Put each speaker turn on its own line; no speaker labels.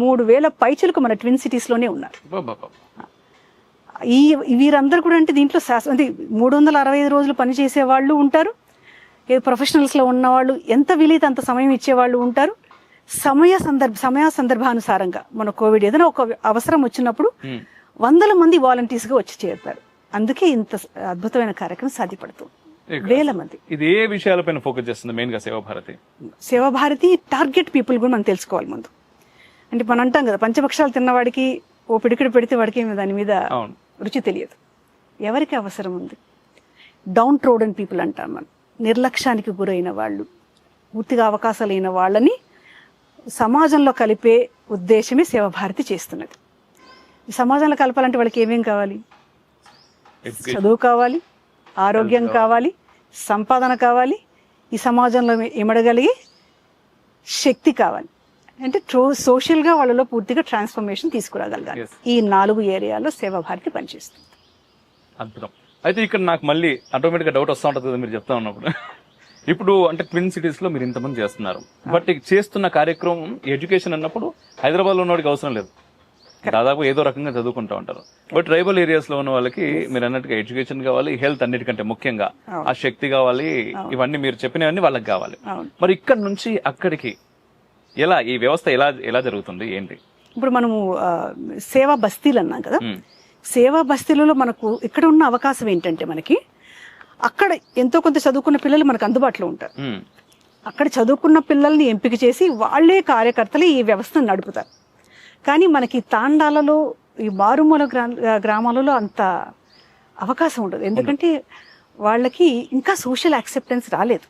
3,000 పైచులకు మన ట్విన్ సిటీస్లోనే ఉన్నారు. వీరందరూ కూడా అంటే దీంట్లో అంటే 365 రోజులు పనిచేసే వాళ్ళు ఉంటారు, ప్రొఫెషనల్స్లో ఉన్నవాళ్ళు, ఎంత వీలైతే అంత సమయం ఇచ్చేవాళ్ళు ఉంటారు. సమయ సందర్భానుసారంగా మన కోవిడ్ ఏదైనా ఒక అవసరం వచ్చినప్పుడు 100 మంది వాలంటీర్స్గా వచ్చి చేరుతారు. అందుకే ఇంత అద్భుతమైన కార్యక్రమం సాధ్యపడుతుంది. 1,000 మంది.
ఇది ఏ విషయాలపైన ఫోకస్ చేస్తుంది మెయిన్గా సేవాభారతి?
సేవాభారతి టార్గెట్ పీపుల్ కూడా మనం తెలుసుకోవాలి ముందు. అంటే మనం అంటాం కదా, పంచభక్షాలు తిన్నవాడికి ఓ పిడికిడి పెడితే వాడికి దాని మీద రుచి తెలియదు. ఎవరికి అవసరం ఉంది? డౌన్ ట్రోడన్ పీపుల్ అంటాం మనం. నిర్లక్ష్యానికి గురైన వాళ్ళు, పూర్తిగా అవకాశాలు అయిన వాళ్ళని సమాజంలో కలిపే ఉద్దేశమే సేవాభారతి చేస్తున్నది. ఈ సమాజంలో కలపాలంటే వాళ్ళకి ఏమేం కావాలి? చదువు కావాలి, ఆరోగ్యం కావాలి, సంపాదన కావాలి, ఈ సమాజంలో ఇమడగలిగే శక్తి కావాలి. అంటే సోషల్గా వాళ్ళలో పూర్తిగా ట్రాన్స్ఫర్మేషన్ తీసుకురాగలగాలి. ఈ 4 ఏరియాలో సేవాభారతి పనిచేస్తుంది.
అద్భుతం. అయితే ఇక్కడ నాకు మళ్ళీ ఆటోమేటిక్గా డౌట్ వస్తూ ఉంటుంది మీరు చెప్తా ఉన్నప్పుడు. ఇప్పుడు అంటే ట్విన్ సిటీస్ లో మీరు ఇంతమంది చేస్తున్నారు, బట్ చేస్తున్న కార్యక్రమం ఎడ్యుకేషన్ అన్నప్పుడు హైదరాబాద్ లో ఉన్నవాడికి అవసరం లేదు, దాదాపు ఏదో రకంగా చదువుకుంటూ ఉంటారు. బట్ ట్రైబల్ ఏరియాస్ లో ఉన్న వాళ్ళకి మీరు అన్నట్టుగా ఎడ్యుకేషన్ కావాలి, హెల్త్ అన్నిటికంటే ముఖ్యంగా ఆ శక్తి కావాలి, ఇవన్నీ మీరు చెప్పినవన్నీ వాళ్ళకి కావాలి. మరి ఇక్కడ నుంచి అక్కడికి ఎలా ఈ వ్యవస్థ ఎలా జరుగుతుంది ఏంటి?
ఇప్పుడు మనము సేవా బస్తీలు అన్నాం కదా, సేవా బస్తీలలో మనకు ఇక్కడ ఉన్న అవకాశం ఏంటంటే మనకి అక్కడ ఎంతో కొంత చదువుకున్న పిల్లలు మనకు అందుబాటులో ఉంటారు. అక్కడ చదువుకున్న పిల్లల్ని ఎంపిక చేసి వాళ్లే కార్యకర్తలు ఈ వ్యవస్థను నడుపుతారు. కానీ మనకి తాండాలలో, ఈ మారుమూల గ్రామాలలో అంత అవకాశం ఉండదు. ఎందుకంటే వాళ్ళకి ఇంకా సోషల్ యాక్సెప్టెన్స్ రాలేదు.